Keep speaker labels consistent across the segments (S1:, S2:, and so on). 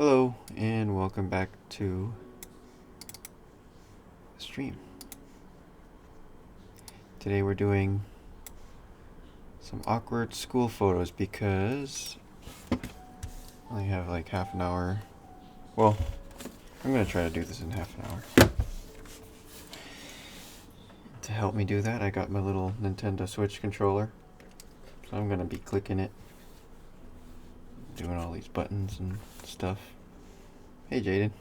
S1: Hello, and welcome back to the stream. Today we're doing some awkward school photos because I only have like half an hour. Well, I'm going to try to do this in half an hour. To help me do that, I got my little Nintendo Switch controller. So I'm going to be clicking it, doing all these buttons and stuff. Hey, Jaden.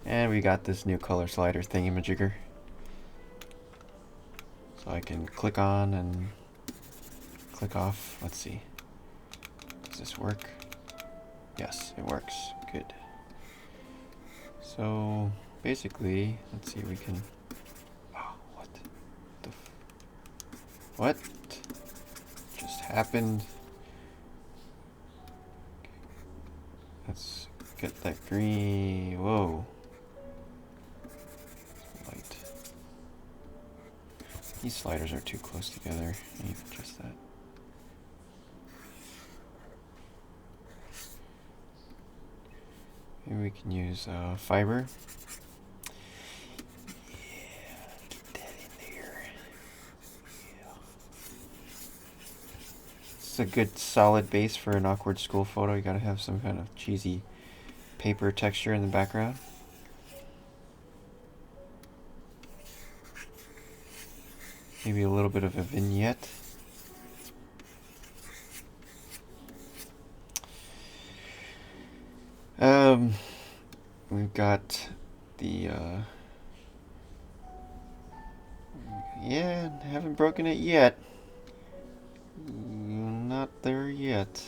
S1: And we got this new color slider thingamajigger. So I can click on and click off. Let's see. Does this work? Yes, it works. Good. So basically, let's see, we can. Oh, what the? What just happened? Let's get that green. Whoa. Light. These sliders are too close together. I need to adjust that. Maybe we can use fiber. Yeah, get that in there. Yeah. It's a good solid base for an awkward school photo. You gotta have some kind of cheesy paper texture in the background. Maybe a little bit of a vignette. We've got the, yeah, haven't broken it yet. Not there yet.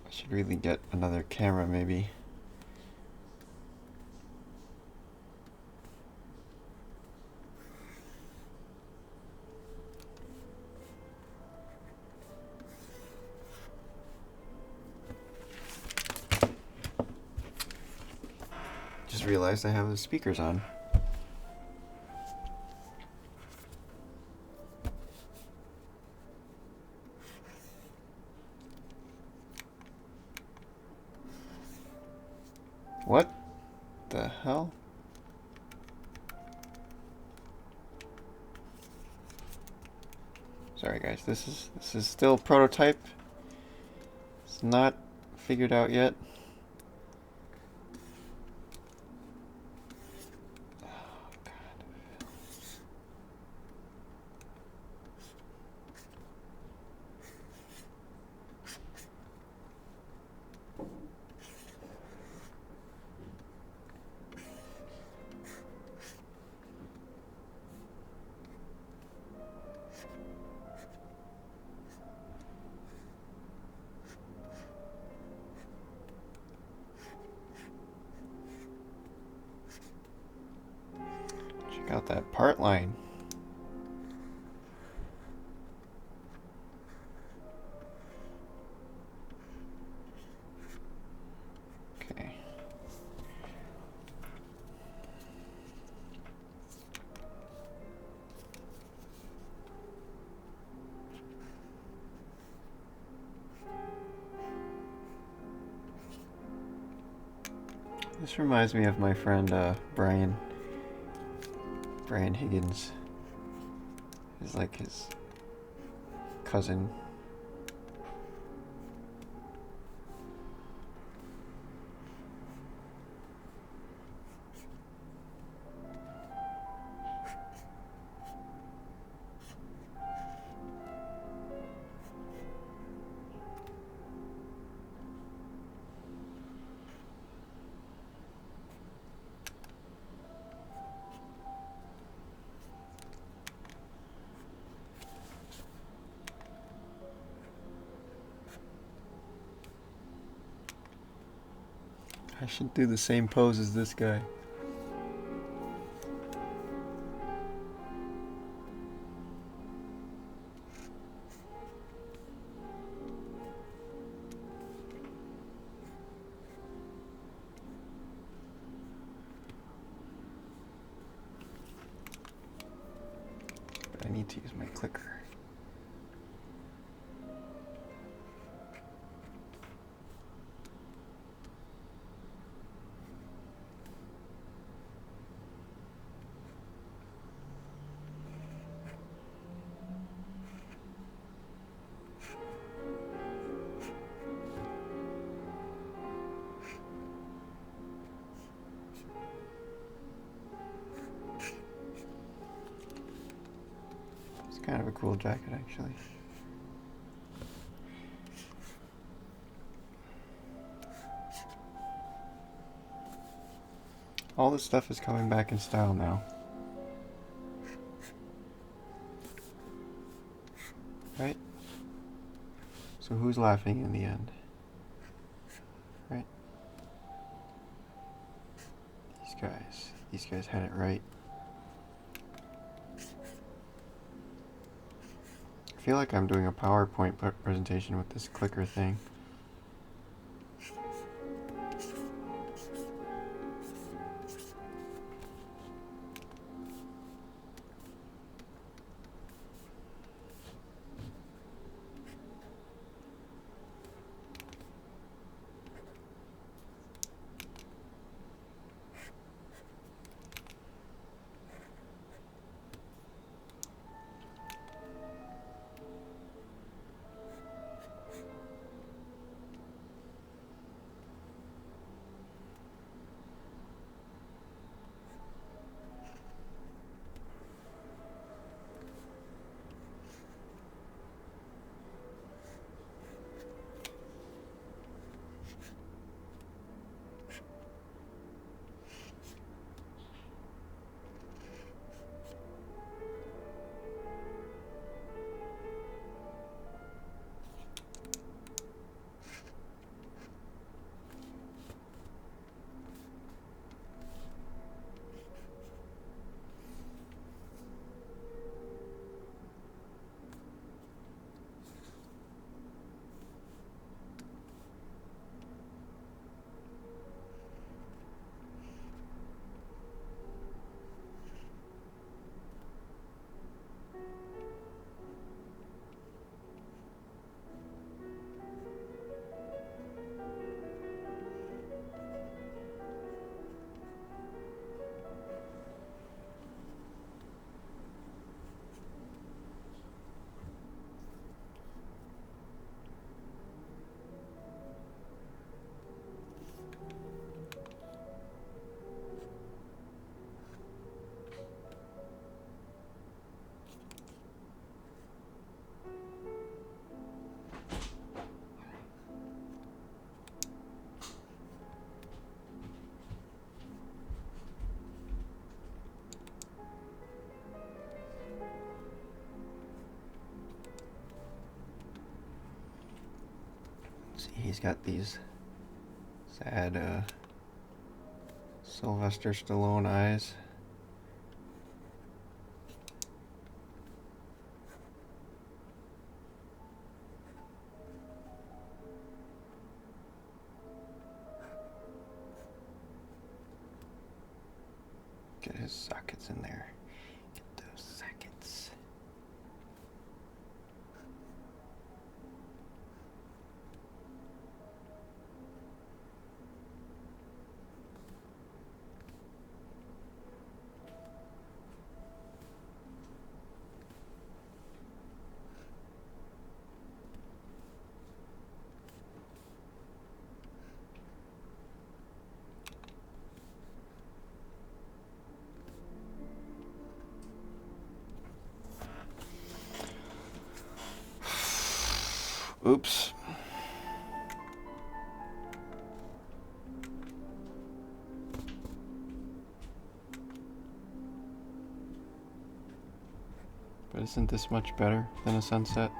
S1: I should really get another camera, maybe. Just realized I have the speakers on. What the hell? Sorry guys, this is still prototype. It's not figured out yet. Check out that part line. Okay. This reminds me of my friend Brian Higgins. He's like his cousin. I should do the same pose as this guy. need to use my clicker. Kind of a cool jacket, actually. All this stuff is coming back in style now. Right? So who's laughing in the end? Right? These guys had it right. I feel like I'm doing a PowerPoint presentation with this clicker thing. See, he's got these sad Sylvester Stallone eyes. Get his sockets in there. Get those sockets. Oops. But isn't this much better than a sunset?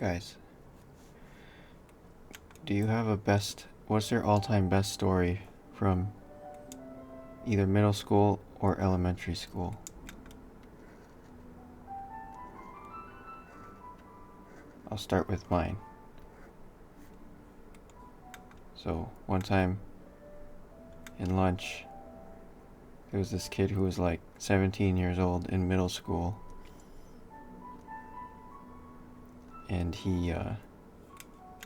S1: Guys, do you have a best... What's your all-time best story from either middle school or elementary school? I'll start with mine. So, one time in lunch, there was this kid who was like 17 years old in middle school. And he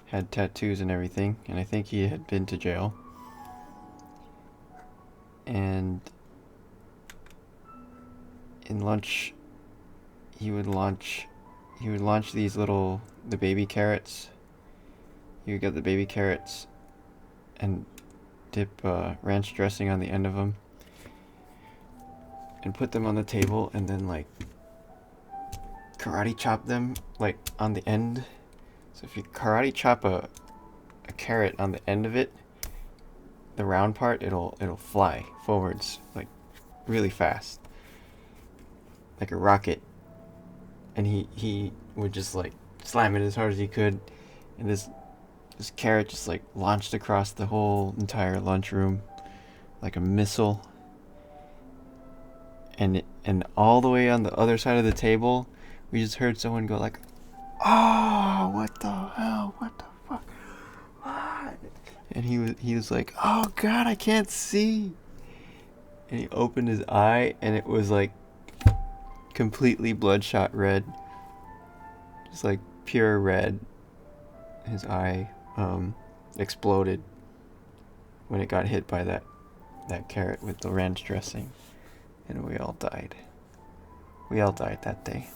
S1: had tattoos and everything, and I think he had been to jail. And in lunch, he would launch these the baby carrots. He would get the baby carrots and dip ranch dressing on the end of them and put them on the table, and then like karate chop them like on the end. So if you karate chop a carrot on the end of it, the round part, it'll fly forwards like really fast, like a rocket. And he would just like slam it as hard as he could, and this carrot just like launched across the whole entire lunchroom like a missile. And all the way on the other side of the table, we just heard someone go like, "Oh, what the hell? What the fuck? What?" And he was like, "Oh God, I can't see." And he opened his eye, and it was like completely bloodshot red, just like pure red. His eye exploded when it got hit by that carrot with the ranch dressing, and we all died. We all died that day.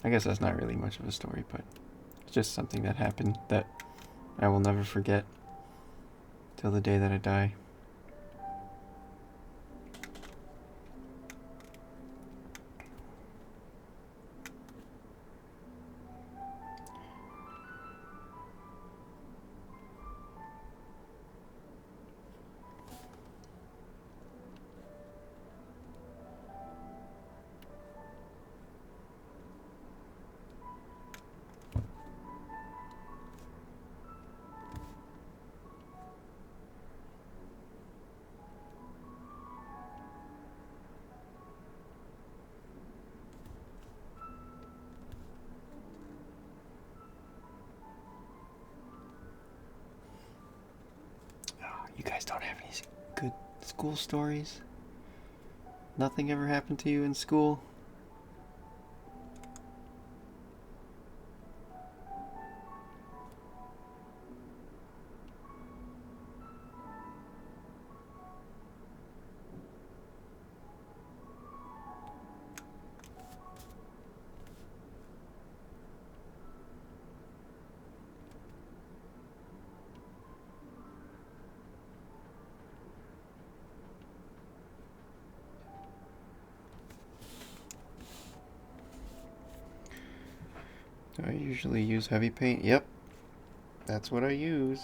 S1: I guess that's not really much of a story, but it's just something that happened that I will never forget till the day that I die. You guys don't have any good school stories? Nothing ever happened to you in school? Do I usually use heavy paint? Yep. That's what I use.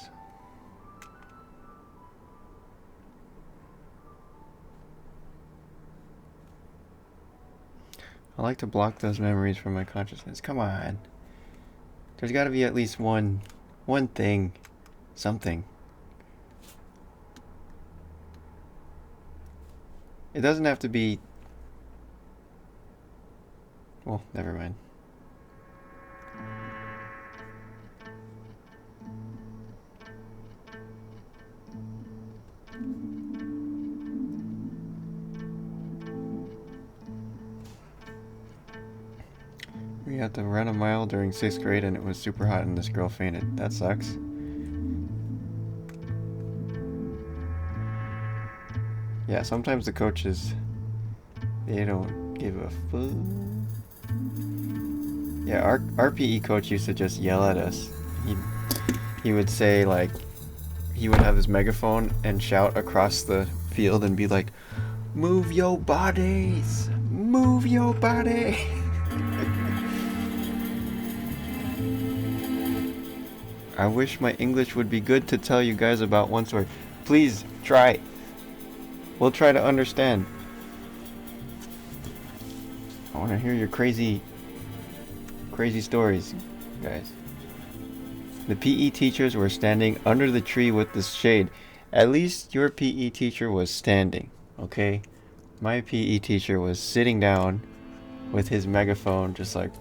S1: I like to block those memories from my consciousness. Come on. There's got to be at least one thing. Something. It doesn't have to be... Well, never mind. We had to run a mile during 6th grade and it was super hot and this girl fainted. That sucks. Yeah, sometimes the coaches, they don't give a fuck. Yeah, our PE coach used to just yell at us. He would say, like, he would have his megaphone and shout across the field and be like, "Move your bodies! Move your body!" I wish my English would be good to tell you guys about one story. Please, try. We'll try to understand. I want to hear your crazy crazy stories, guys. The PE teachers were standing under the tree with the shade. At least your PE teacher was standing, okay? My PE teacher was sitting down with his megaphone, just like,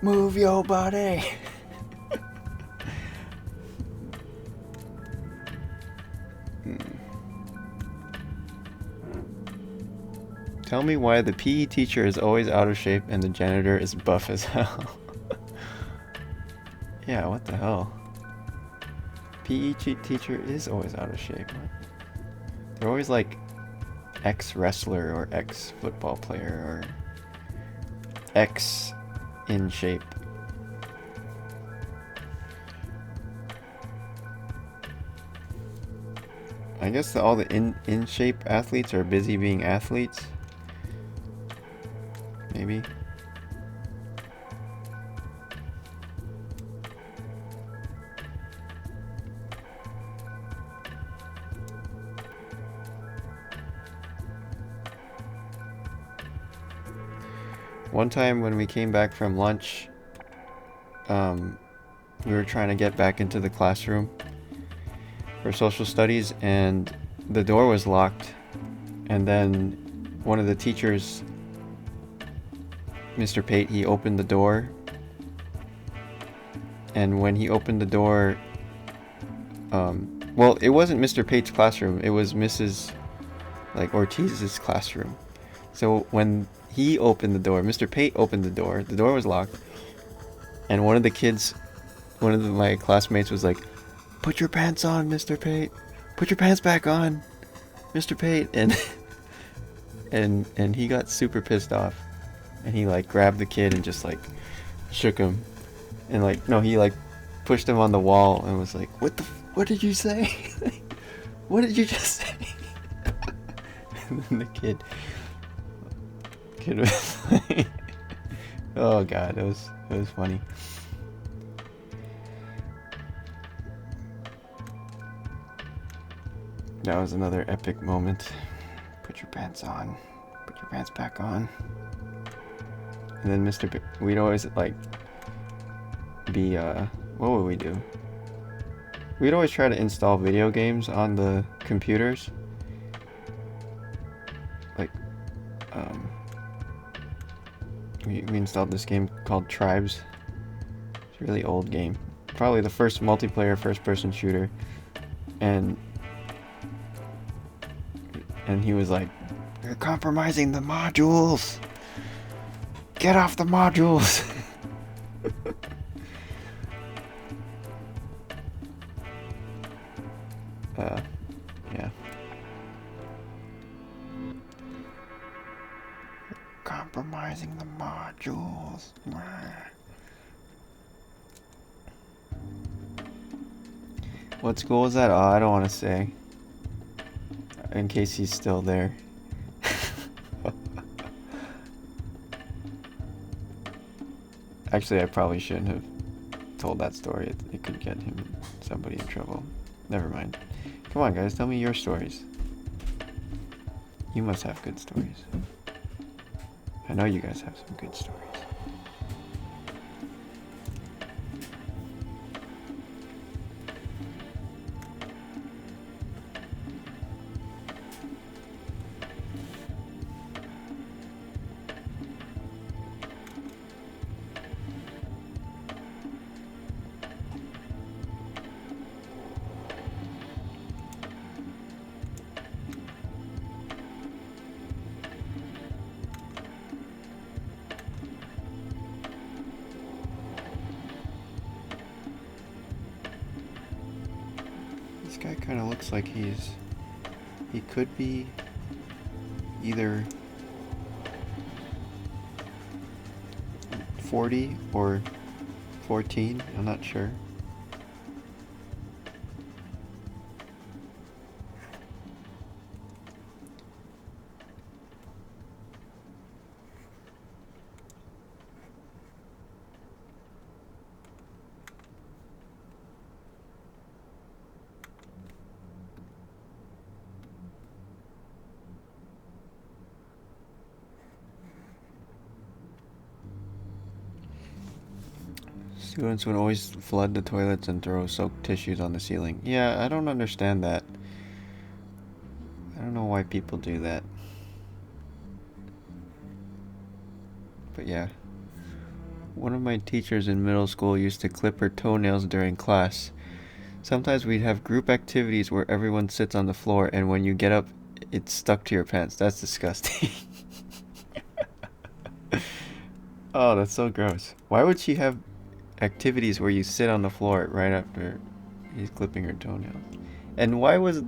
S1: move your body. Tell me why the PE teacher is always out of shape and the janitor is buff as hell. Yeah, what the hell? PE teacher is always out of shape. They're always like ex-wrestler or ex-football player or ex in shape. I guess all the in shape athletes are busy being athletes. Maybe. One time when we came back from lunch, we were trying to get back into the classroom for social studies, and the door was locked. And then one of the teachers, Mr. Pate, he opened the door. And when he opened the door, well, it wasn't Mr. Pate's classroom. It was Mrs. Ortiz's classroom. So when he opened the door, Mr. Pate opened the door was locked, and one of my classmates was like, put your pants on, Mr. Pate. Put your pants back on, Mr. Pate. And he got super pissed off. And he grabbed the kid and just shook him. And he pushed him on the wall and was like, what did you say? What did you just say? And then the kid was like, oh god, it was funny. That was another epic moment. Put your pants on. Put your pants back on. And then we'd always what would we do? We'd always try to install video games on the computers. We installed this game called Tribes. It's a really old game. Probably the first multiplayer first-person shooter. And he was like, you're compromising the modules! Get off the modules! Yeah. Compromising the modules. What school is that? Oh, I don't want to say. In case he's still there. Actually, I probably shouldn't have told that story. It could get somebody in trouble. Never mind. Come on, guys, tell me your stories. You must have good stories. I know you guys have some good stories. This guy kind of looks like he could be either 40 or 14, I'm not sure. Students would always flood the toilets and throw soaked tissues on the ceiling. Yeah, I don't understand that. I don't know why people do that. But yeah. One of my teachers in middle school used to clip her toenails during class. Sometimes we'd have group activities where everyone sits on the floor, and when you get up, it's stuck to your pants. That's disgusting. Oh, that's so gross. Why would she have activities where you sit on the floor right after he's clipping her toenails? And why was...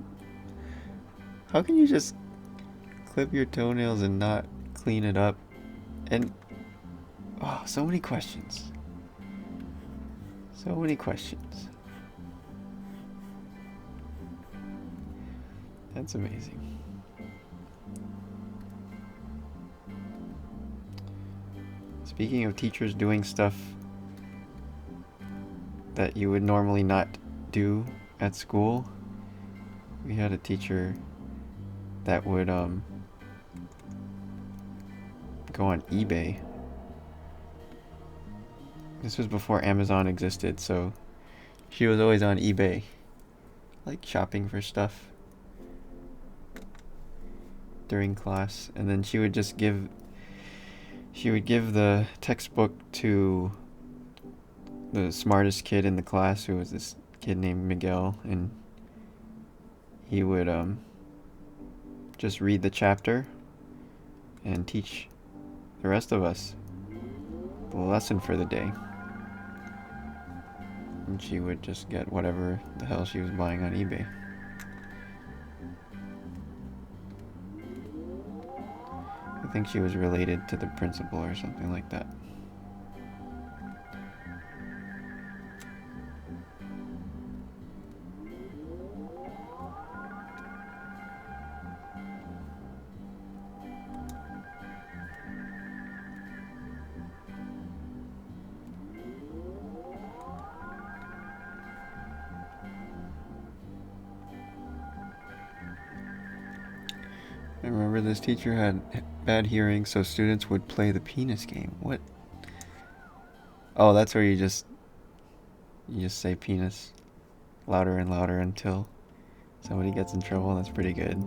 S1: How can you just clip your toenails and not clean it up? And... Oh, so many questions. So many questions. That's amazing. Speaking of teachers doing stuff that you would normally not do at school, we had a teacher that would go on eBay. This was before Amazon existed, so she was always on eBay, like shopping for stuff during class. And then she would give the textbook to the smartest kid in the class, who was this kid named Miguel, and he would just read the chapter and teach the rest of us the lesson for the day. And she would just get whatever the hell she was buying on eBay. I think she was related to the principal or something like that. I remember this teacher had bad hearing, so students would play the penis game. What? Oh, that's where you just say penis louder and louder until somebody gets in trouble. That's pretty good.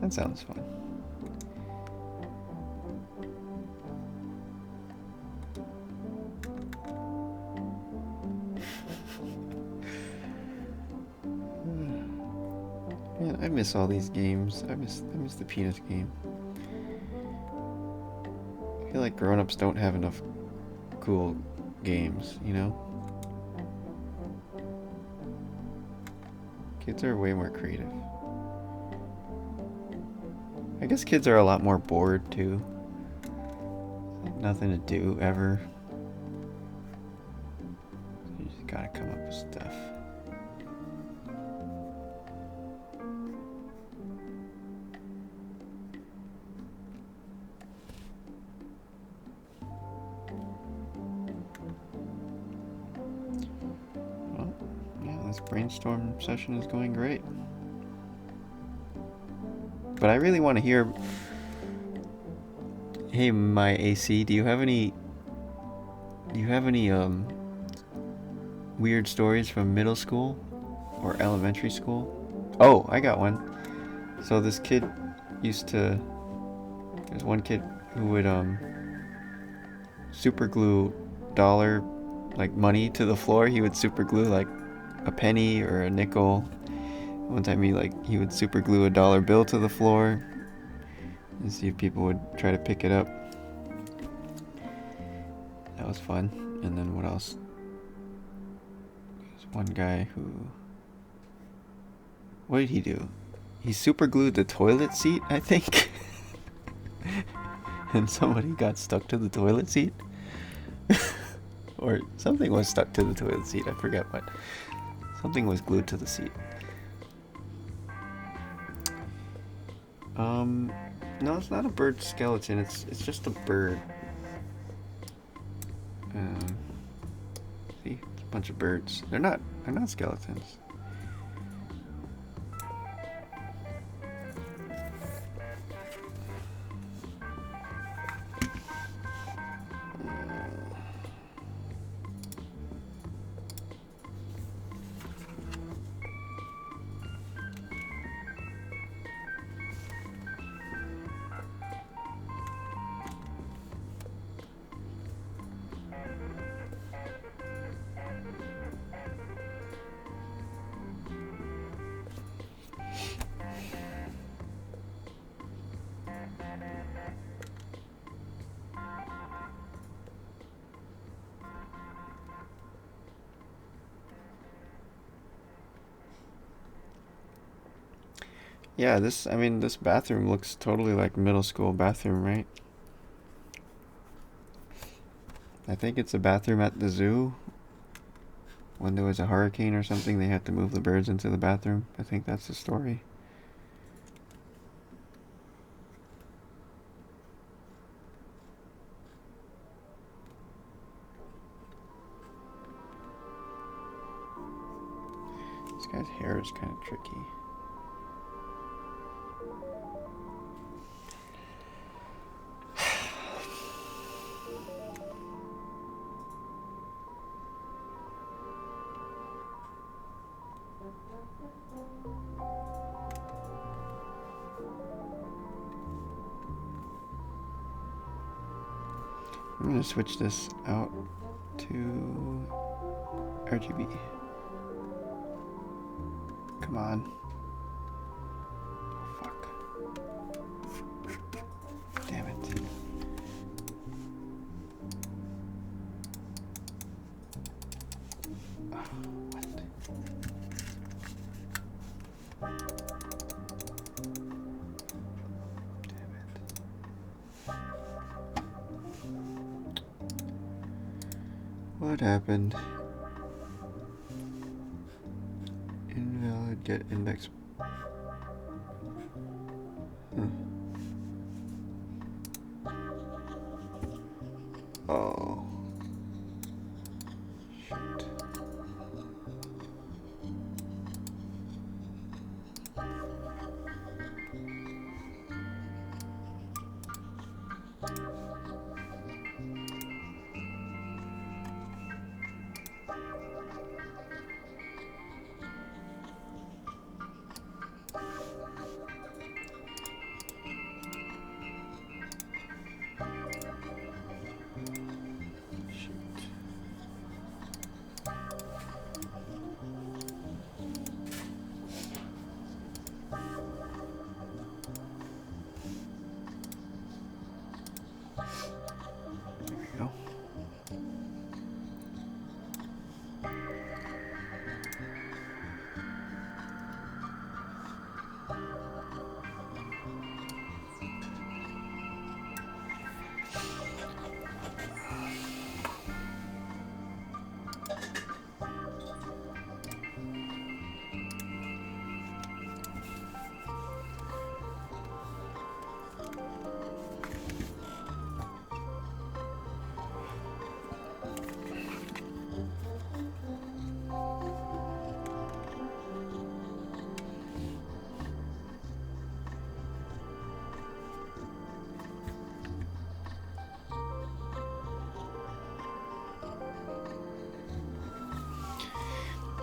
S1: That sounds fun. Man, I miss all these games. I miss the penis game. I feel like grown-ups don't have enough cool games, you know? Kids are way more creative. I guess kids are a lot more bored too. Nothing to do ever. You just gotta come up with stuff. Well, yeah, this brainstorm session is going great. But I really want to hear... Hey, my AC, do you have any weird stories from middle school or elementary school? Oh, I got one. So this kid there's one kid who would super glue dollar, like, money to the floor. He would super glue like a penny or a nickel. One time he would super glue a dollar bill to the floor and see if people would try to pick it up. That was fun. And then what else? There's one guy who... What did he do? He super glued the toilet seat, I think. And somebody got stuck to the toilet seat. Or something was stuck to the toilet seat. I forget what. Something was glued to the seat. No, it's not a bird skeleton. It's just a bird. See, it's a bunch of birds. They're not skeletons. Yeah, I mean, this bathroom looks totally like middle school bathroom, right? I think it's a bathroom at the zoo. When there was a hurricane or something, they had to move the birds into the bathroom. I think that's the story. This guy's hair is kind of tricky. I'm gonna switch this out to RGB. Come on. Fuck. Damn it. What happened? Invalid get index. Oh. Shoot.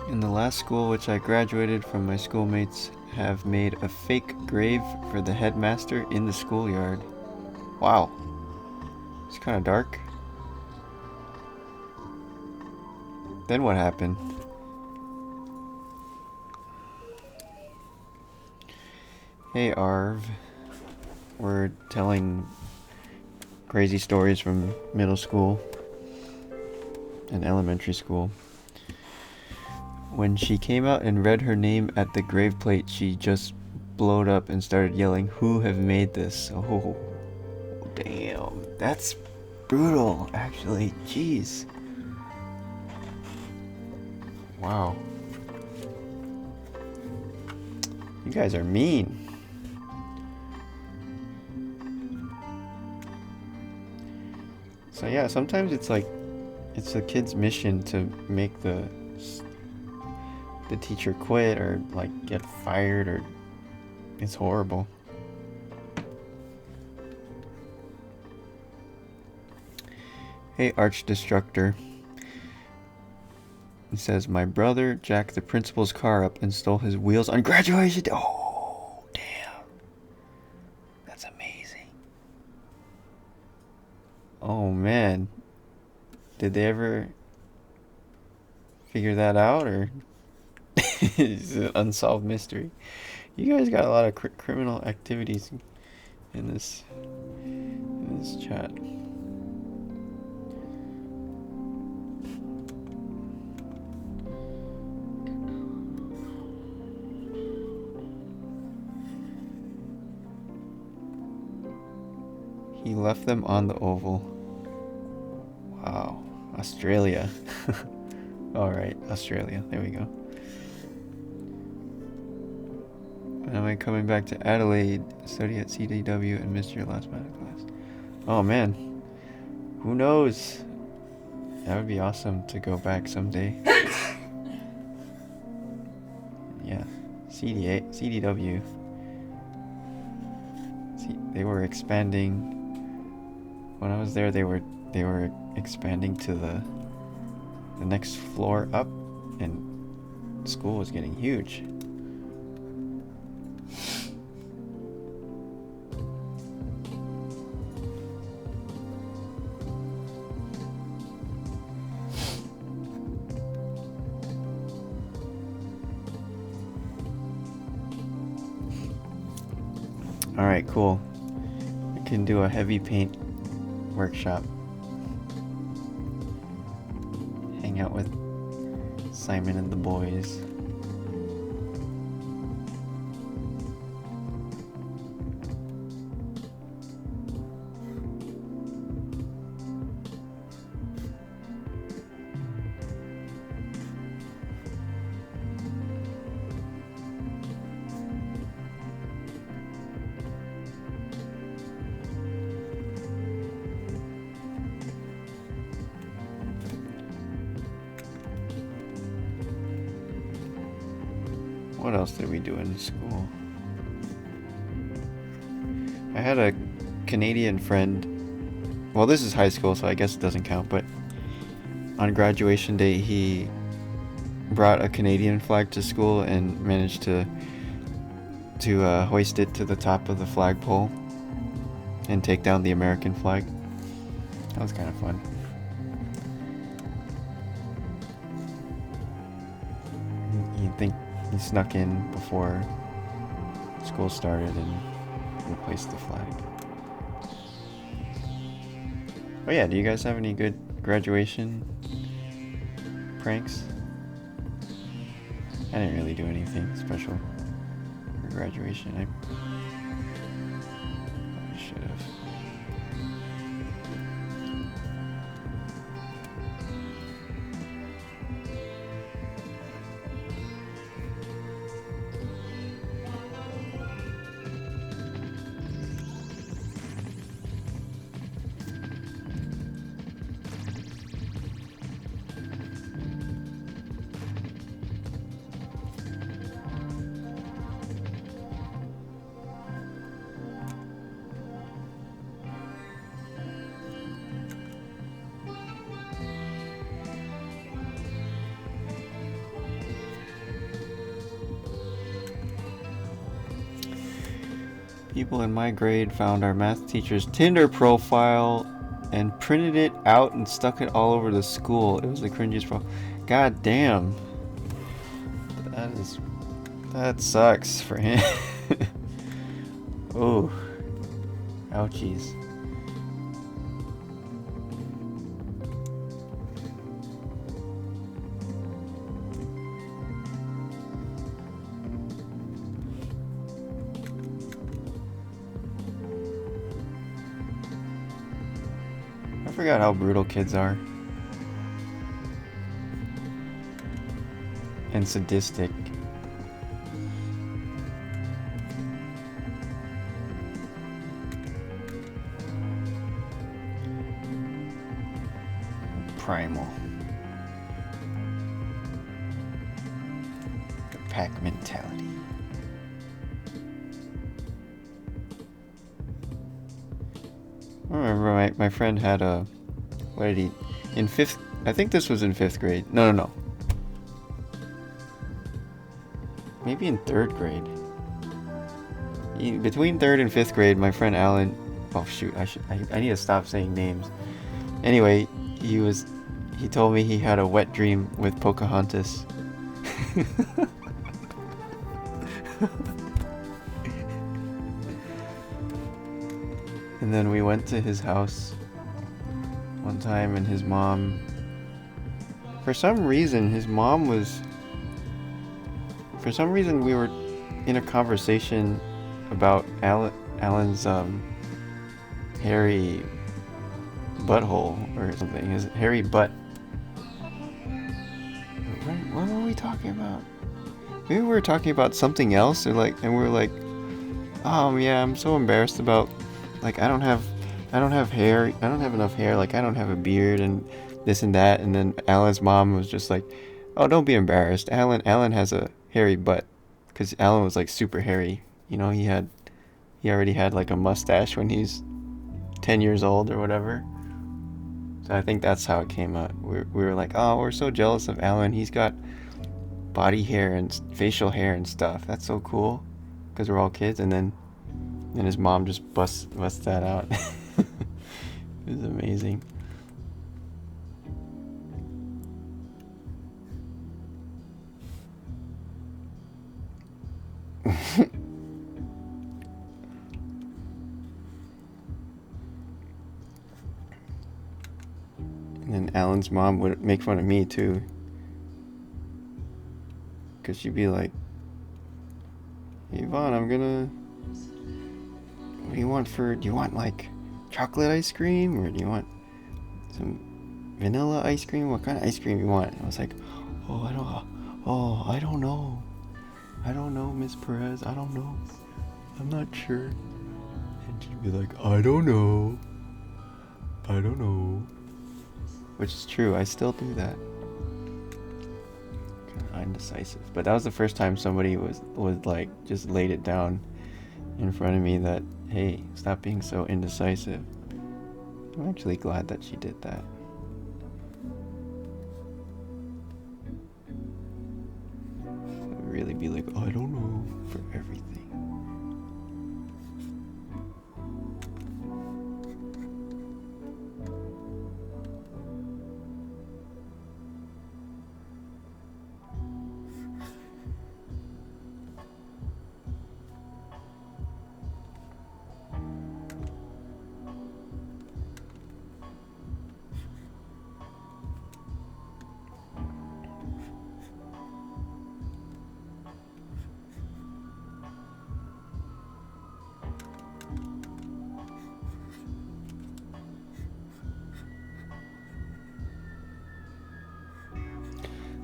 S1: In the last school which I graduated from, my schoolmates have made a fake grave for the headmaster in the schoolyard. Wow. It's kind of dark. Then what happened? Hey Arv. We're telling crazy stories from middle school and elementary school. When she came out and read her name at the grave plate, she just blowed up and started yelling, "Who have made this?" Oh, damn. That's brutal, actually. Jeez. Wow. You guys are mean. So yeah, sometimes it's like, it's a kid's mission to make the teacher quit or like get fired, or it's horrible. Hey Archdestructor. He says, my brother jacked the principal's car up and stole his wheels on graduation day. Oh, damn. That's amazing. Oh man. Did they ever figure that out, or it's an unsolved mystery? You guys got a lot of criminal activities in this chat. left them on the oval. Wow. Australia. Alright, Australia. There we go. When am I coming back to Adelaide? Study at CDW and missed your last math class. Oh man. Who knows? That would be awesome to go back someday. Yeah. CDW. They were expanding. When I was there, they were expanding to the next floor up, and school was getting huge. All right, cool. I can do a heavy paint workshop. Hang out with Simon and the boys. What else did we do in school? I had a Canadian friend. Well, this is high school, so I guess it doesn't count, but on graduation day, he brought a Canadian flag to school and managed to hoist it to the top of the flagpole and take down the American flag. That was kind of fun. You'd think he snuck in before school started and replaced the flag. Oh yeah, do you guys have any good graduation pranks? I didn't really do anything special for graduation. I probably should have. People in my grade found our math teacher's Tinder profile and printed it out and stuck it all over the school. It was the cringiest profile. God damn. That sucks for him. Oh. Ouchies. I forgot how brutal kids are. And sadistic. Primal. The pack mentality. I remember my friend had a, what did he, in fifth, I think this was in 5th grade. No. Maybe in 3rd grade. Between 3rd and 5th grade, my friend Alan, oh shoot, I need to stop saying names. Anyway, he told me he had a wet dream with Pocahontas. And then we went to his house one time, and his mom, for some reason we were in a conversation about Alan's hairy butthole or something. His hairy butt. What were we talking about? Maybe we were talking about something else, or like, and we were like, oh yeah, I'm so embarrassed about, like, I don't have hair. I don't have enough hair. Like, I don't have a beard and this and that. And then Alan's mom was just like, oh, don't be embarrassed. Alan has a hairy butt, because Alan was like super hairy. You know, he already had like a mustache when he's 10 years old or whatever. So I think that's how it came out. We were like, oh, we're so jealous of Alan. He's got body hair and facial hair and stuff. That's so cool, because we're all kids. And then his mom just busts that out. It was amazing. And then Alan's mom would make fun of me too, because she'd be like, Yvonne, what do you want do you want like chocolate ice cream, or do you want some vanilla ice cream? What kind of ice cream you want? And I was like, I don't know. I don't know, Miss Perez. I don't know. I'm not sure. And she'd be like, I don't know. Which is true. I still do that. Kind of indecisive. But that was the first time somebody was like just laid it down in front of me that, hey, stop being so indecisive. I'm actually glad that she did that. So really be like, I don't know for everything.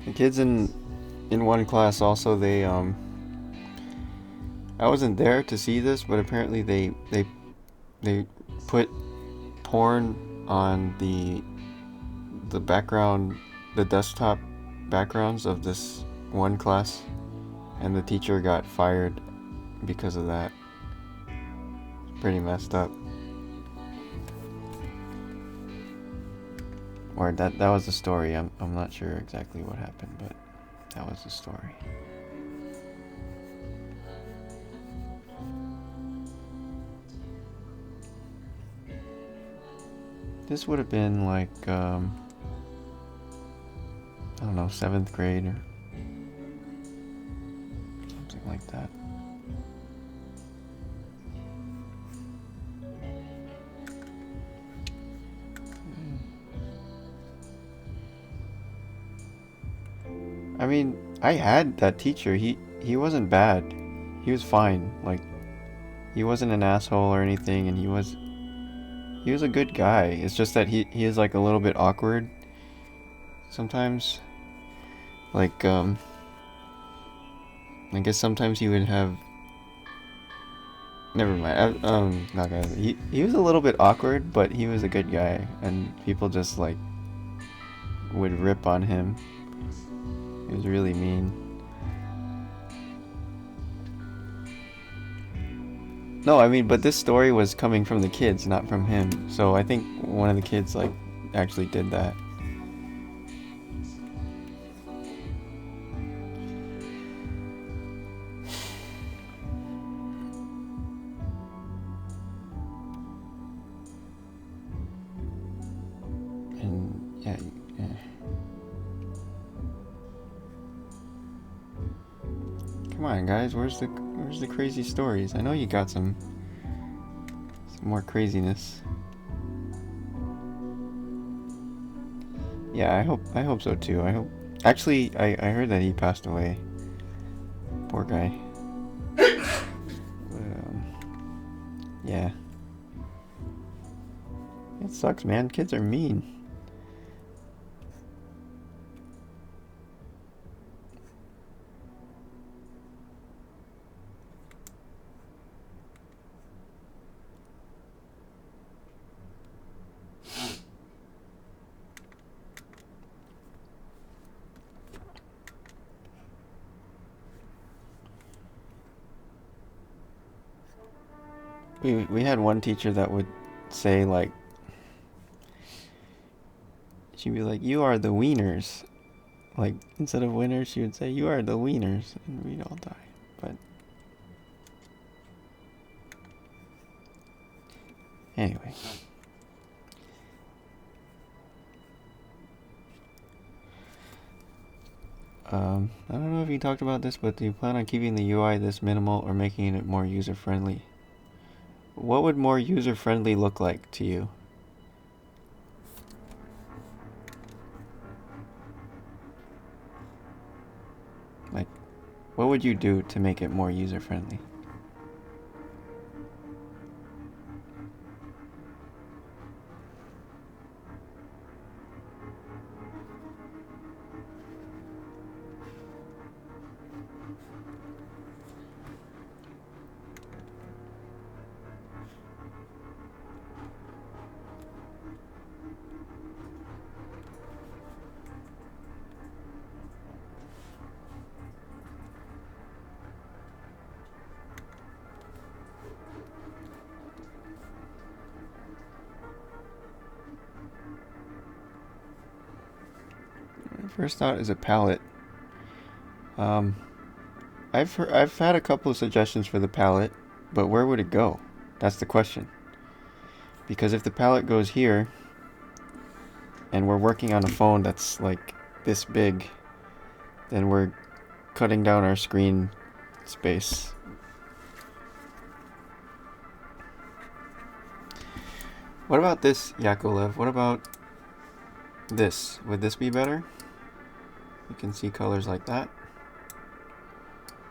S1: The kids in one class also, they I wasn't there to see this, but apparently they put porn on the background, the desktop backgrounds of this one class, and the teacher got fired because of that. It's pretty messed up. Or that was the story. I'm not sure exactly what happened, but that was the story. This would have been like I don't know, 7th grade or something like that. I mean, I had that teacher. He wasn't bad. He was fine. Like, he wasn't an asshole or anything, and he was a good guy. It's just that he is like a little bit awkward sometimes. Like, I guess sometimes he would have. Never mind. Not gonna. He was a little bit awkward, but he was a good guy, and people just like would rip on him. He was really mean. No, I mean, but this story was coming from the kids, not from him. So I think one of the kids like actually did that. And yeah. Come on, guys, where's the crazy stories? I know you got some more craziness. Yeah, I hope so too. I hope. Actually, I heard that he passed away. Poor guy. Yeah. It sucks, man. Kids are mean. We had one teacher that would say, like, she'd be like, "You are the wieners." Like, instead of winners, she would say, "You are the wieners," and we'd all die. But anyway. I don't know if you talked about this, but do you plan on keeping the UI this minimal or making it more user-friendly? What would more user-friendly look like to you? Like, what would you do to make it more user-friendly? First thought is a palette. I've had a couple of suggestions for the palette, but where would it go? That's the question. Because if the palette goes here, and we're working on a phone that's like this big, then we're cutting down our screen space. What about this, Yakolev? What about this? Would this be better? You can see colors like that.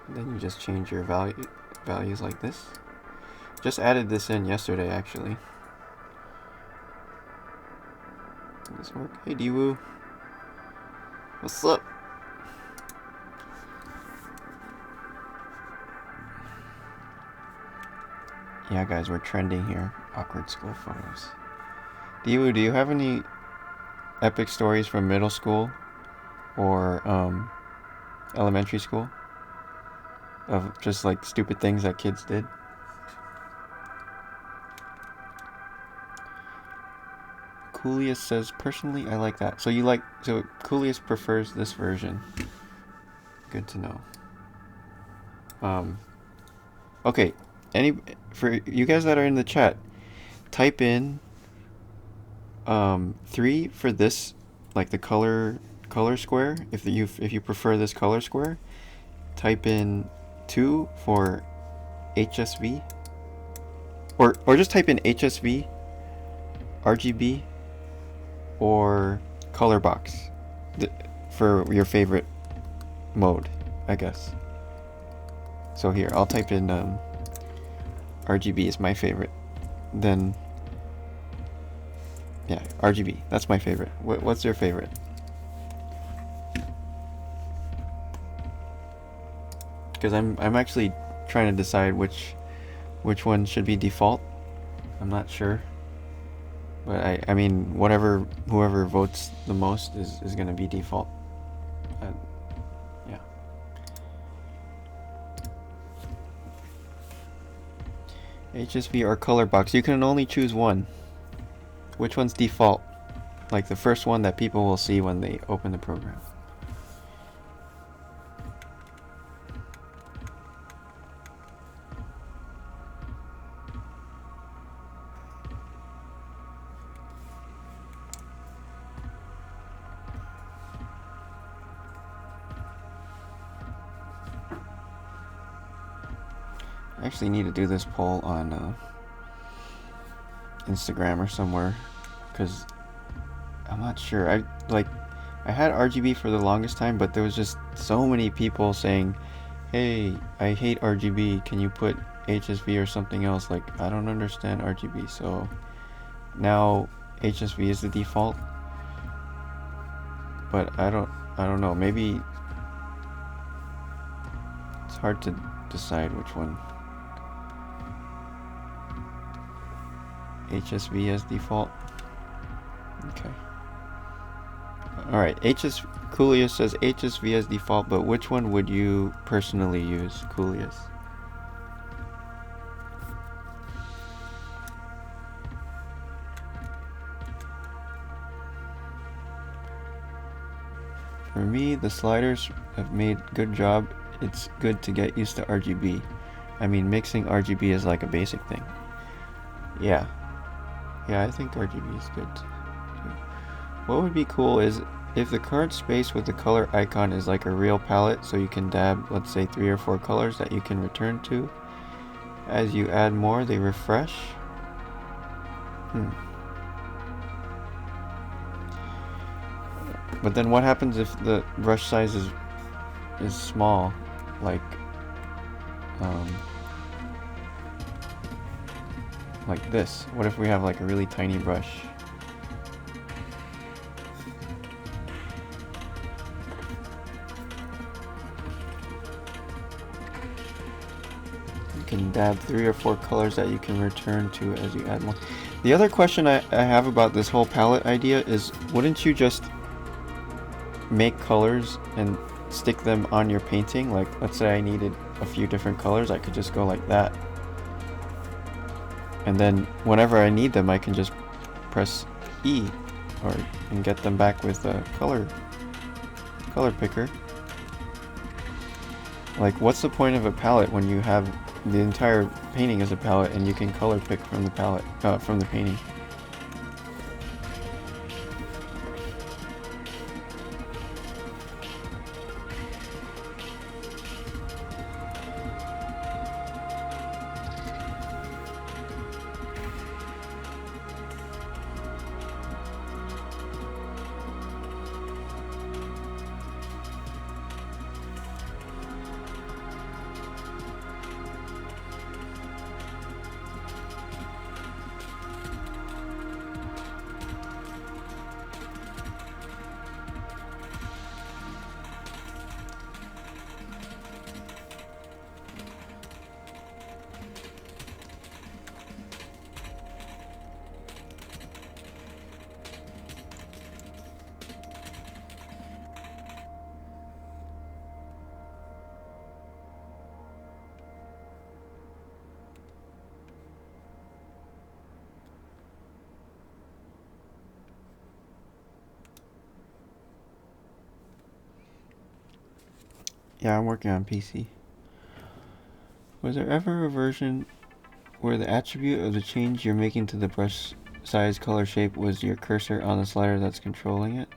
S1: Then you just change your values like this. Just added this in yesterday, actually. Does this work? Hey, Diwoo. What's up? Yeah, guys, we're trending here. Awkward school photos. Diwoo, do you have any epic stories from middle school or elementary school of just like stupid things that kids did? Coolius says, personally, I like that. So Coolius prefers this version. Good to know. Okay, for you guys that are in the chat, type in 3 for this, like the color square. If you prefer this color square, type in 2 for HSV, or just type in HSV, RGB, or color box for your favorite mode, I guess. So here, I'll type in RGB is my favorite. Then, yeah, RGB, that's my favorite. What's your favorite? Because I'm actually trying to decide which one should be default. I'm not sure. But I mean, whoever votes the most is going to be default. Yeah. HSV or color box. You can only choose one. Which one's default? Like the first one that people will see when they open the program. I actually need to do this poll on Instagram or somewhere, because I'm not sure. I had RGB for the longest time, but there was just so many people saying, "Hey, I hate RGB. Can you put HSV or something else?" Like, I don't understand RGB. So now HSV is the default, but I don't know. Maybe it's hard to decide which one. HSV as default. Okay. Alright, Coolius says HSV as default, but which one would you personally use, Coolius? For me, the sliders have made good job. It's good to get used to RGB. I mean, mixing RGB is like a basic thing. Yeah. Yeah, I think RGB is good too. What would be cool is if the current space with the color icon is like a real palette, so you can dab, let's say, 3 or 4 colors that you can return to. As you add more, they refresh. But then what happens if the brush size is small, like this? What if we have like a really tiny brush? You can dab 3 or 4 colors that you can return to as you add more. The other question I have about this whole palette idea is, wouldn't you just make colors and stick them on your painting? Like, let's say I needed a few different colors, I could just go like that. And then whenever I need them, I can just press E and get them back with a color picker. Like, what's the point of a palette when you have the entire painting as a palette and you can color pick from the palette, from the painting? Yeah, I'm working on PC. Was there ever a version where the attribute of the change you're making to the brush size, color, shape was your cursor on the slider that's controlling it?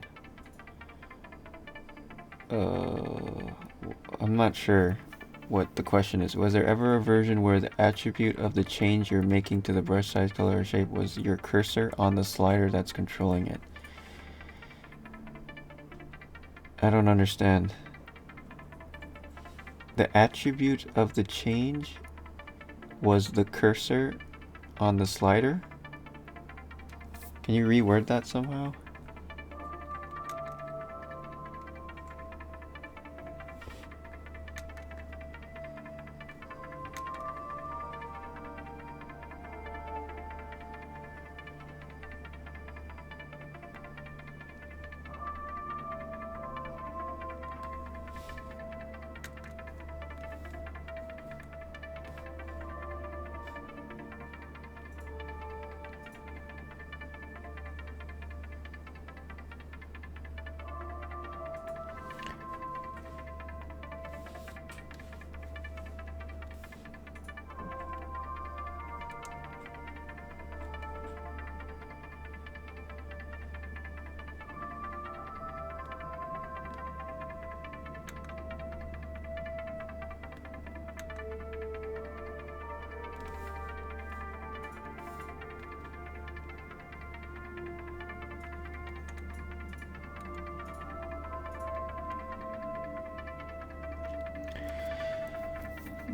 S1: I'm not sure what the question is. Was there ever a version where the attribute of the change you're making to the brush size, color, or shape was your cursor on the slider that's controlling it? I don't understand. The attribute of the change was the cursor on the slider? Can you reword that somehow?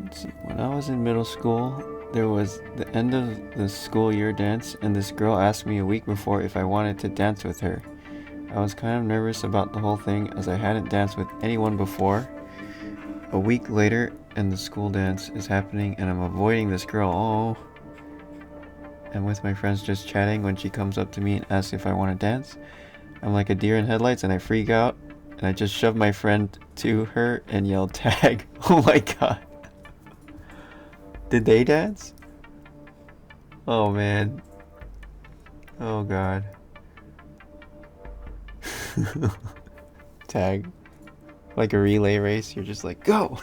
S1: Let's see, when I was in middle school, there was the end of the school year dance, and this girl asked me a week before if I wanted to dance with her. I was kind of nervous about the whole thing as I hadn't danced with anyone before. A week later, and the school dance is happening, and I'm avoiding this girl. Oh. I'm with my friends just chatting when she comes up to me and asks if I want to dance. I'm like a deer in headlights and I freak out, and I just shove my friend to her and yell tag. Oh my god. Did they dance? Oh man. Oh god. Tag. Like a relay race, you're just like, go!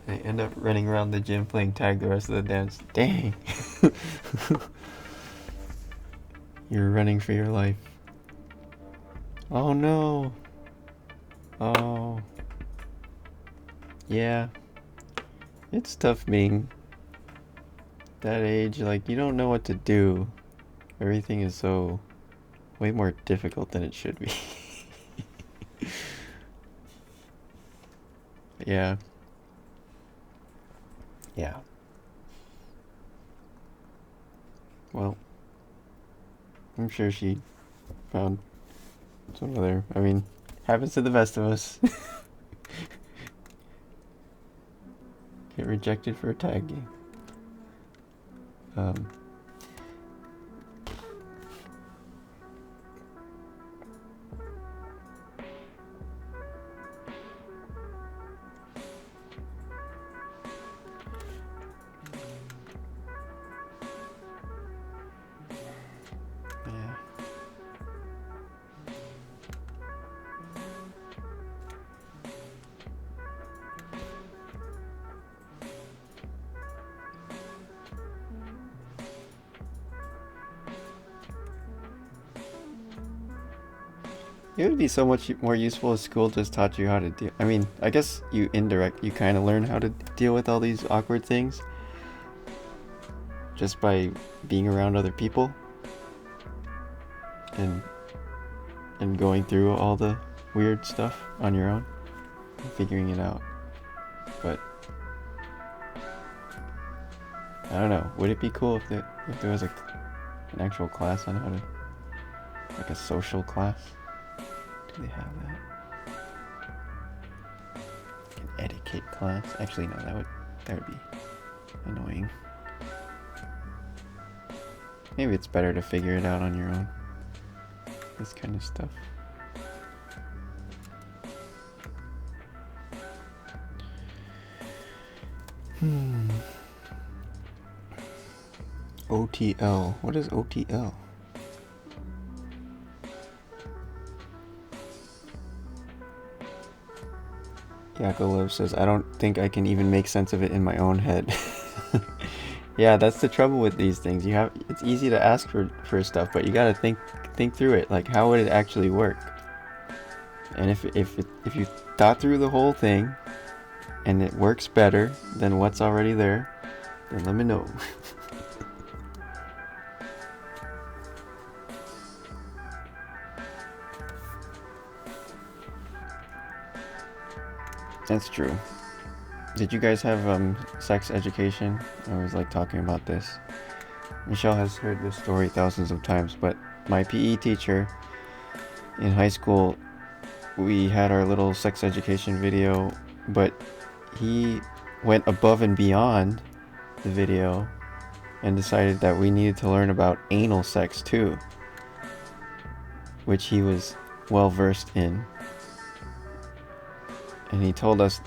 S1: I end up running around the gym playing tag the rest of the dance. Dang. You're running for your life. Oh no. Oh. Yeah. It's tough being that age. Like, you don't know what to do. Everything is so way more difficult than it should be. Yeah. Yeah. Well, I'm sure she found some other, I mean, happens to the best of us. Get rejected for a tag game. Yeah. It would be so much more useful if school just taught you how to deal. I mean, I guess you kind of learn how to deal with all these awkward things just by being around other people and going through all the weird stuff on your own and figuring it out. But I don't know. Would it be cool if there was an actual class on how to, like a social class? Do they have that? An etiquette class? Actually, no. That would be annoying. Maybe it's better to figure it out on your own. This kind of stuff. OTL. What is OTL? Yakolev says, I don't think I can even make sense of it in my own head. Yeah, that's the trouble with these things. It's easy to ask for stuff, but you gotta think through it. Like, how would it actually work? And if you thought through the whole thing and it works better than what's already there, then let me know. That's true. Did you guys have sex education? I was like talking about this. Michelle has heard this story thousands of times, but my PE teacher in high school, we had our little sex education video, but he went above and beyond the video and decided that we needed to learn about anal sex too, which he was well versed in. And he told us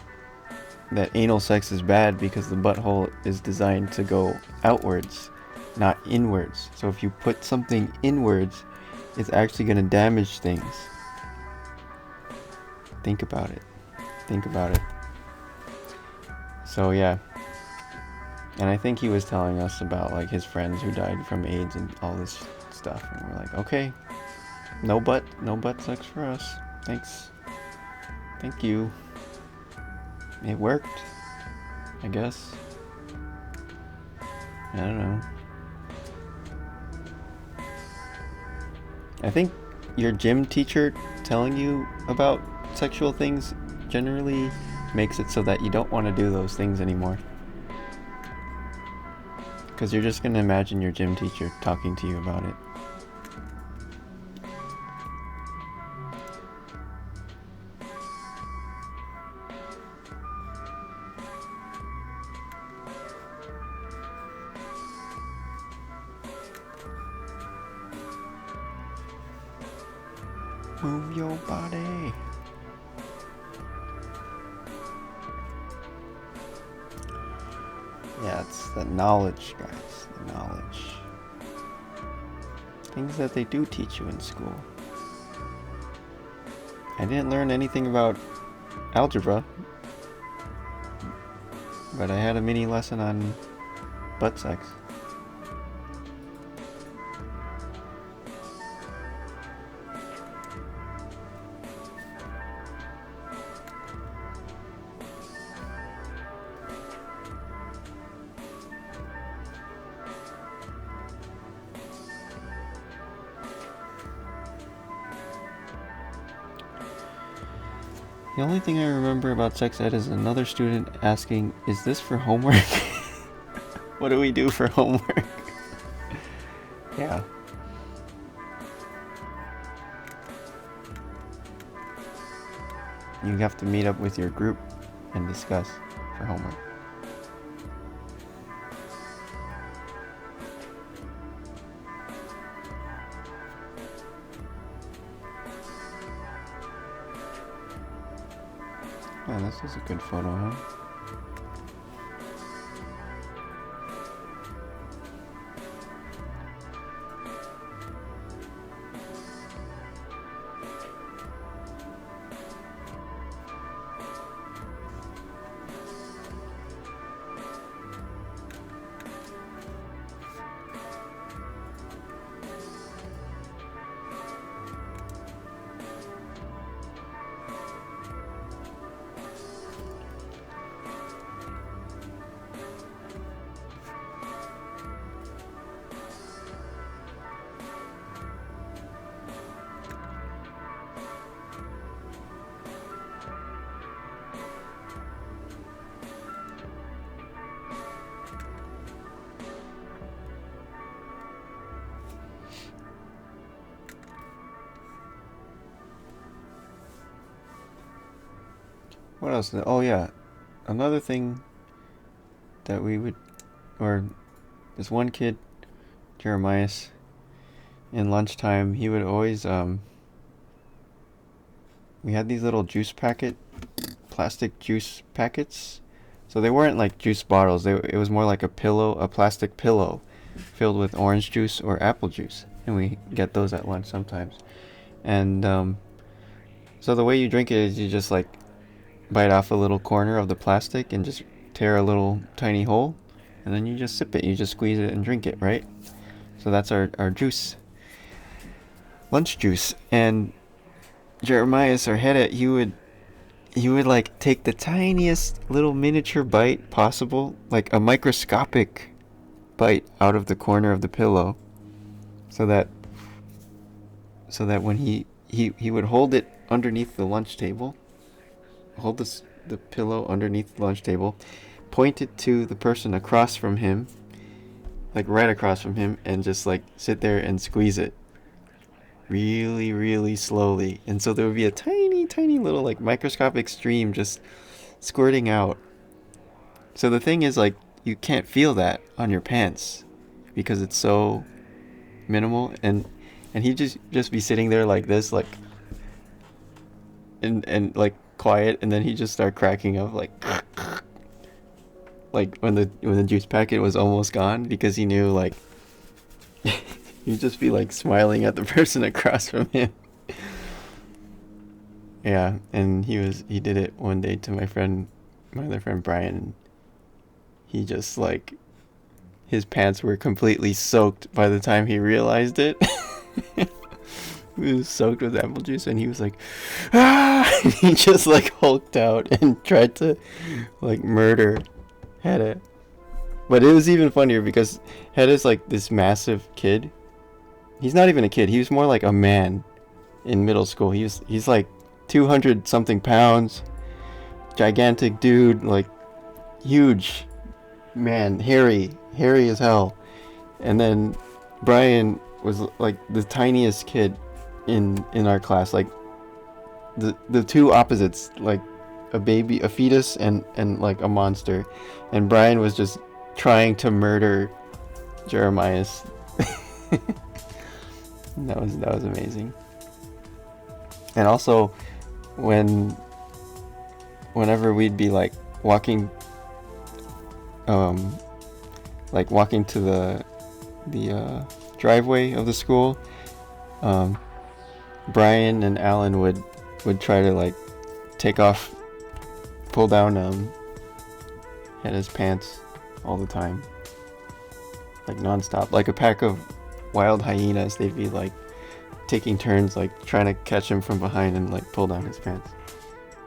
S1: that anal sex is bad because the butthole is designed to go outwards, not inwards. So if you put something inwards, it's actually going to damage things. Think about it. So yeah. And I think he was telling us about like his friends who died from AIDS and all this stuff. And we're like, okay, no butt sex for us. Thanks. Thank you. It worked, I guess. I don't know. I think your gym teacher telling you about sexual things generally makes it so that you don't want to do those things anymore. Because you're just gonna imagine your gym teacher talking to you about it. Move your body. Yeah, it's the knowledge, guys. The knowledge. Things that they do teach you in school. I didn't learn anything about algebra, but I had a mini lesson on butt sex. The only thing I remember about sex ed is another student asking, "Is this for homework?" What do we do for homework? Yeah. You have to meet up with your group and discuss for homework. Oh, this is a good photo, huh? What else? Oh yeah, another thing that we would, or this one kid, Jeremias, in lunchtime, he would always, we had these little plastic juice packets. So they weren't like juice bottles. It was more like a plastic pillow filled with orange juice or apple juice. And we get those at lunch sometimes. And so the way you drink it is you just like bite off a little corner of the plastic and just tear a little tiny hole. And then you just sip it. You just squeeze it and drink it, right? So that's our juice. Lunch juice. And Jeremias, our head, he would like take the tiniest little miniature bite possible, like a microscopic bite out of the corner of the pillow, so that when he would hold it underneath the lunch table, hold the pillow underneath the lunch table, point it to the person across from him, like right across from him, and just like sit there and squeeze it really, really slowly. And so there would be a tiny little like microscopic stream just squirting out. So the thing is, like, you can't feel that on your pants because it's so minimal. And he'd just be sitting there like this, like, and like quiet, and then he'd just start cracking up like when the juice packet was almost gone, because he knew, like, he'd just be like smiling at the person across from him. Yeah, and he did it one day to my other friend Brian, and he just like, his pants were completely soaked by the time he realized it. He was soaked with apple juice, and he was like, ah! And he just like hulked out and tried to like murder Hedda. But it was even funnier because Hedda's like this massive kid. He's not even a kid. He was more like a man in middle school. He's like 200 something pounds, gigantic dude, like huge. man, hairy as hell. And then Brian was like the tiniest kid in our class, like the two opposites, like a baby, a fetus, and like a monster. And Brian was just trying to murder Jeremias. That was amazing. And also, when whenever we'd be walking, um, walking to the driveway of the school, um, Brian and Alan would try to take off, pull down Hannah's pants all the time, like nonstop, like a pack of wild hyenas. They'd be taking turns trying to catch him from behind and pull down his pants,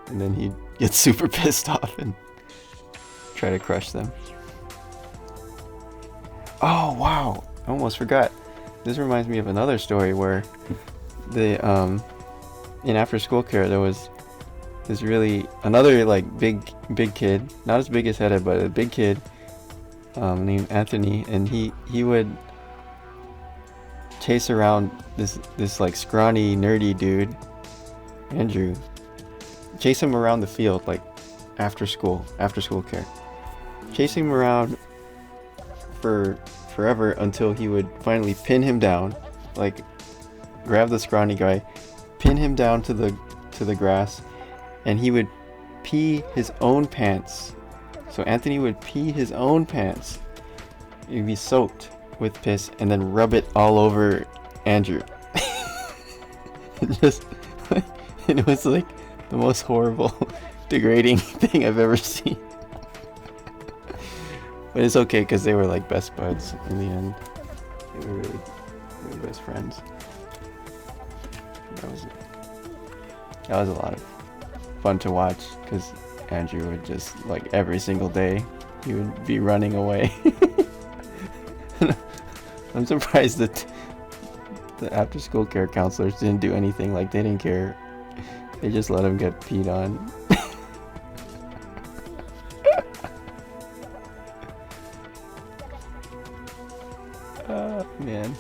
S1: and then he'd get super pissed off and try to crush them. Oh wow, I almost forgot. This reminds me of another story where the in after school care there was this really another big kid, not as big as Hedda, but a big kid named Anthony, and he would chase around this scrawny nerdy dude, Andrew, chase him around the field after school care, chase him around for forever until he would finally pin him down, grab the scrawny guy, pin him down to the grass, and he would pee his own pants. So Anthony would pee his own pants. He'd be soaked with piss and then rub it all over Andrew. It was the most horrible, degrading thing I've ever seen. But it's okay because they were best buds in the end. They were best friends. That was a lot of fun to watch because Andrew would just every single day he would be running away. I'm surprised that the after school care counselors didn't do anything. They didn't care. They just let him get peed on. Man.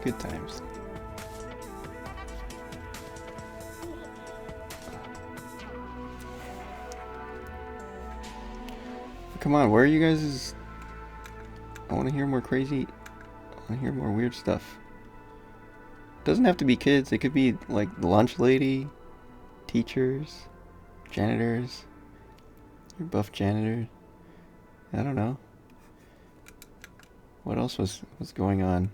S1: Good times. Come on, where are you guys? I want to hear more crazy. I want to hear more weird stuff. Doesn't have to be kids. It could be the lunch lady, teachers, janitors, your buff janitor. I don't know. What else was going on?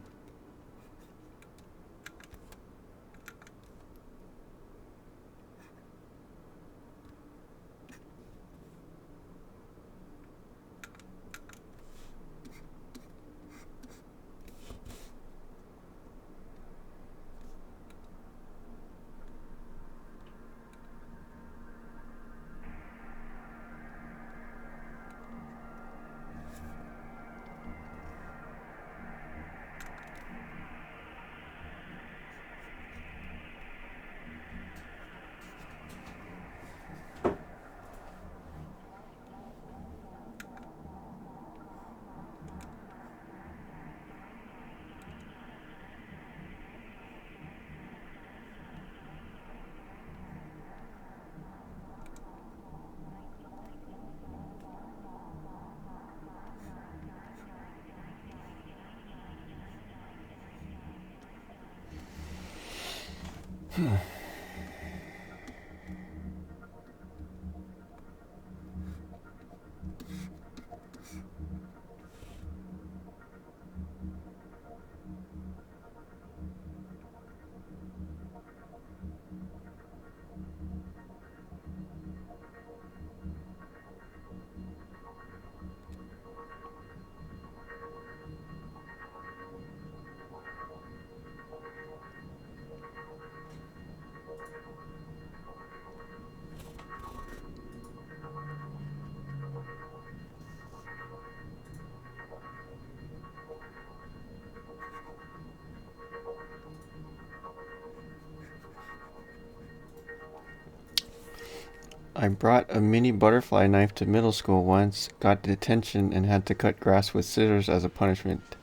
S1: I brought a mini butterfly knife to middle school once, got detention, and had to cut grass with scissors as a punishment.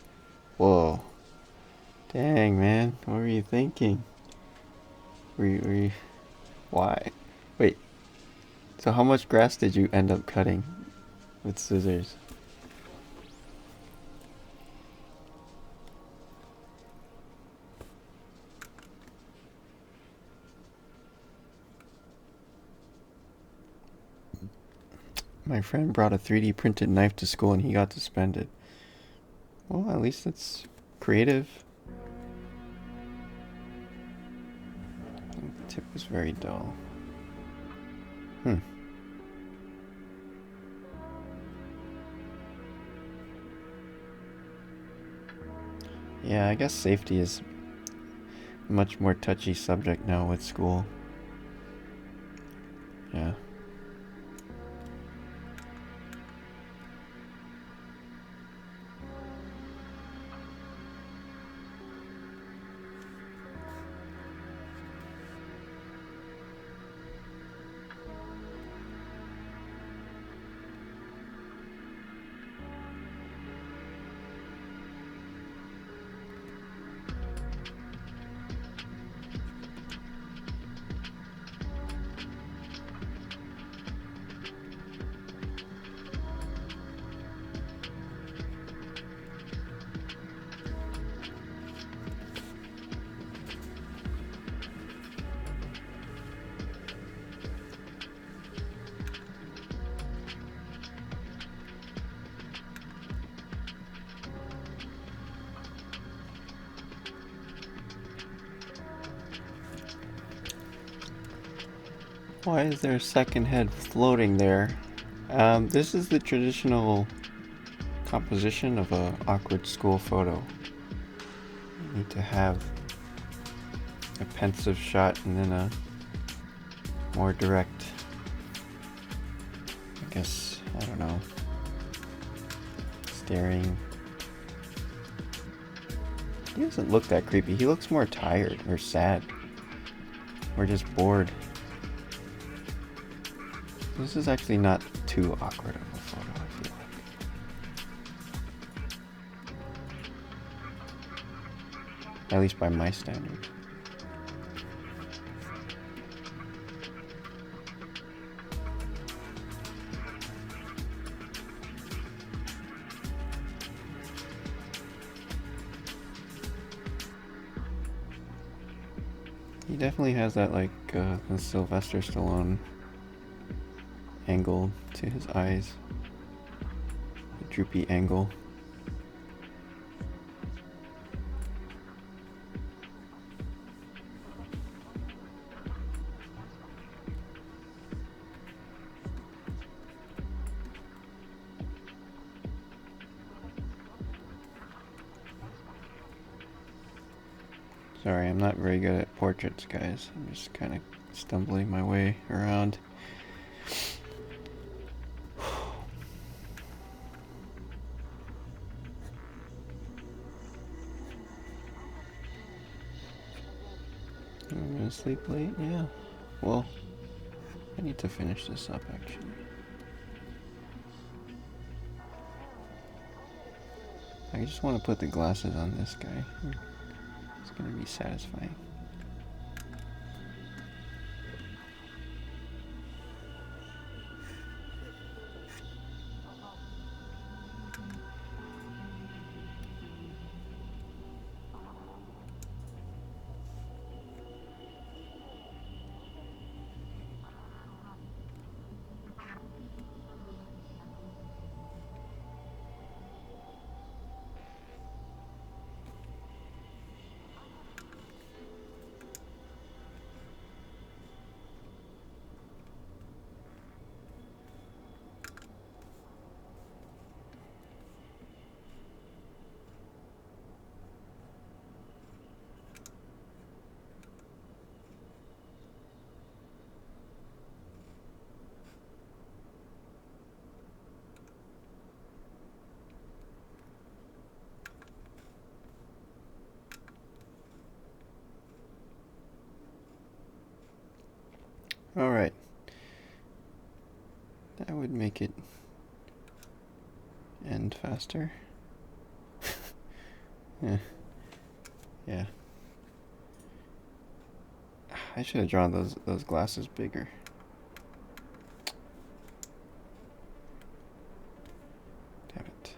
S1: Whoa. Dang, man. What were you thinking? Were you... Why? Wait. So how much grass did you end up cutting with scissors? My friend brought a 3D printed knife to school and he got suspended. Well, at least it's creative. The tip was very dull. Yeah, I guess safety is a much more touchy subject now with school. Yeah. Why is there a second head floating there? This is the traditional composition of an awkward school photo. You need to have a pensive shot and then a more direct, I guess, I don't know, staring. He doesn't look that creepy. He looks more tired or sad or just bored. This is actually not too awkward of a photo, I feel like. At least by my standards. He definitely has that, like, the Sylvester Stallone angle to his eyes. The droopy angle. Sorry, I'm not very good at portraits, guys. I'm just kind of stumbling my way around. I'm gonna sleep late? Yeah. Well, I need to finish this up, actually. I just want to put the glasses on this guy. It's gonna be satisfying. Alright. That would make it end faster. Yeah. Yeah. I should have drawn those glasses bigger. Damn it.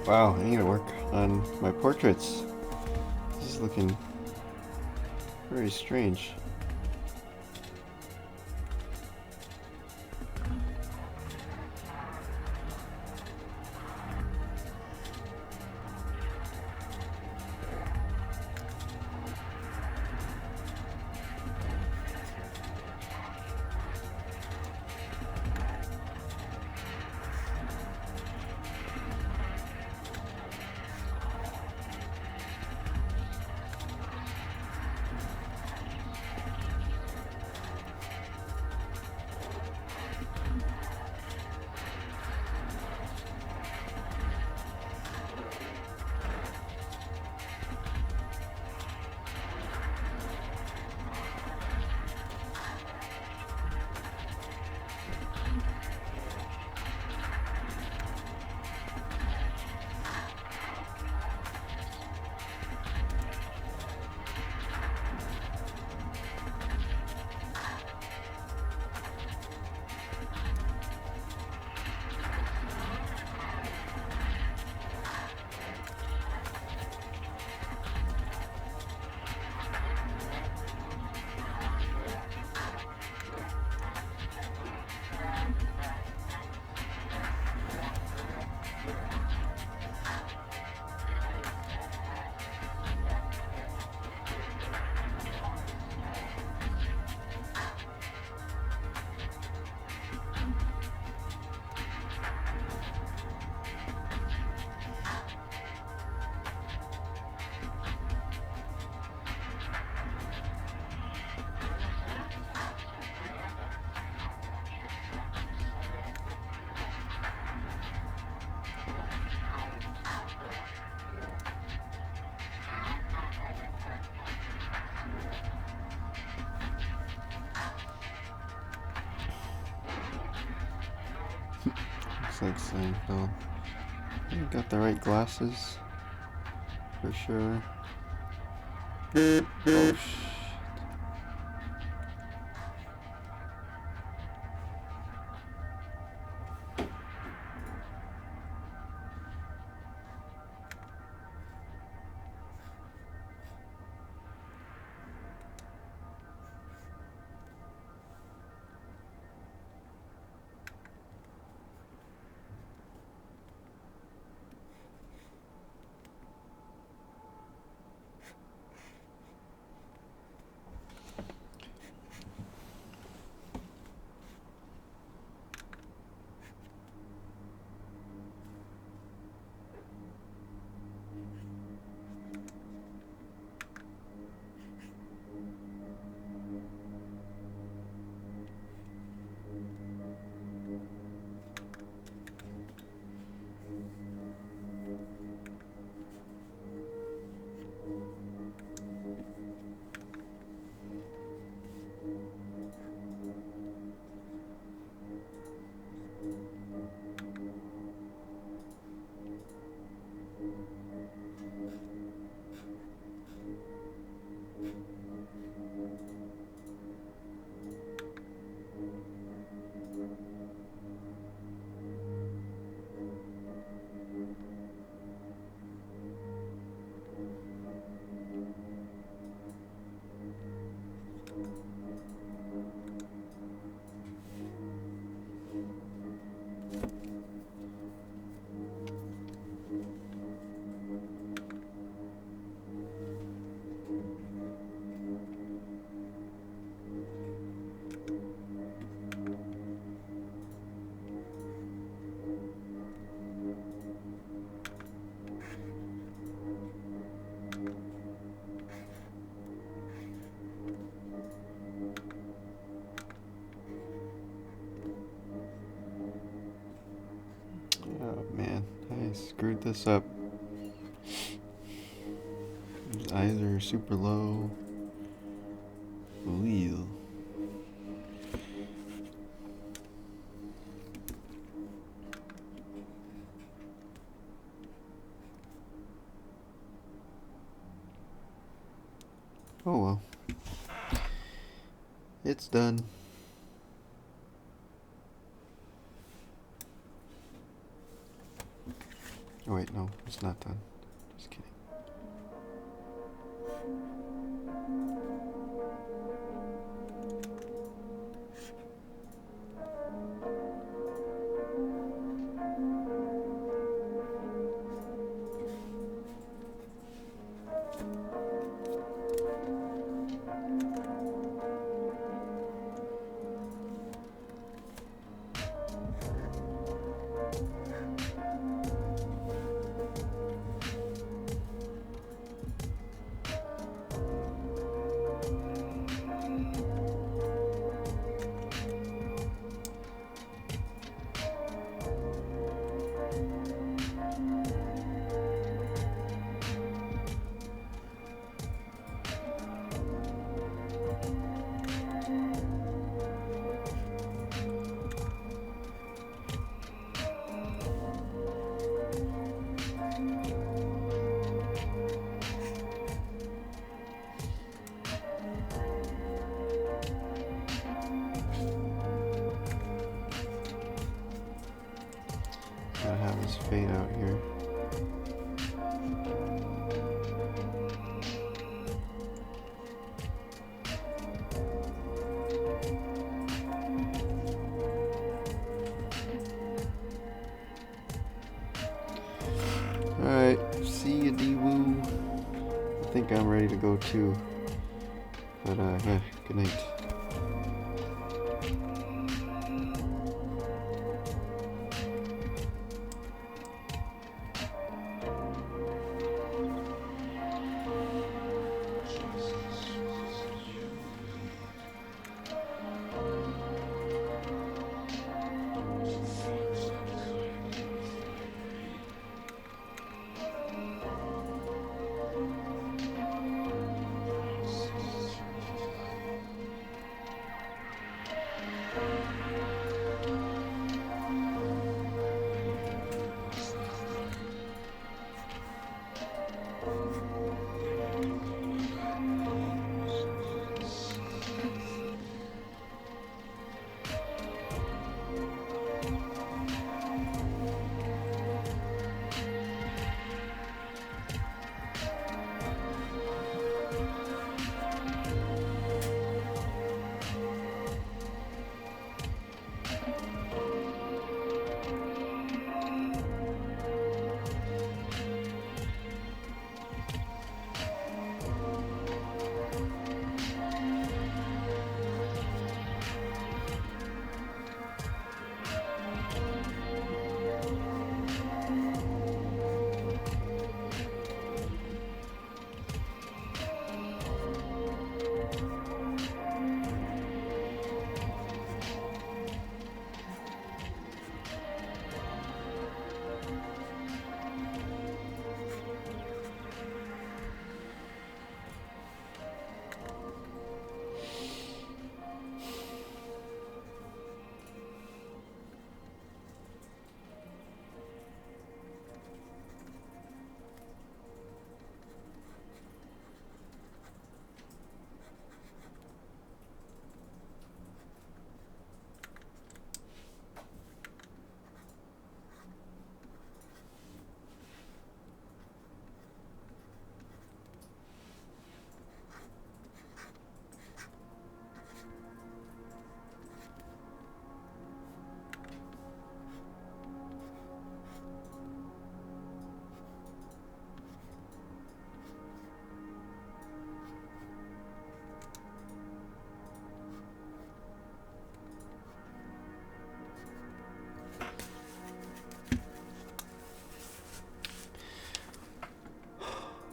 S1: Wow, I need to work on my portraits. This is looking very strange. Looks like Seinfeld. I got the right glasses for sure. Oh shit. Oh man, I screwed this up. His eyes are super low. Wheel. Oh well. It's done. Oh wait, no, it's not done. Just kidding. Gotta have this fade out here. Alright, see you, D-Woo. I think I'm ready to go too. But, yeah, good night.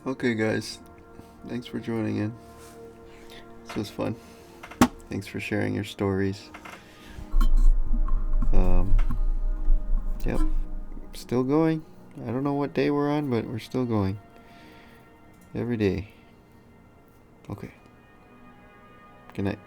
S1: Okay, guys. Thanks for joining in. This was fun. Thanks for sharing your stories. Yep. Still going. I don't know what day we're on, but we're still going. Every day. Okay. Good night.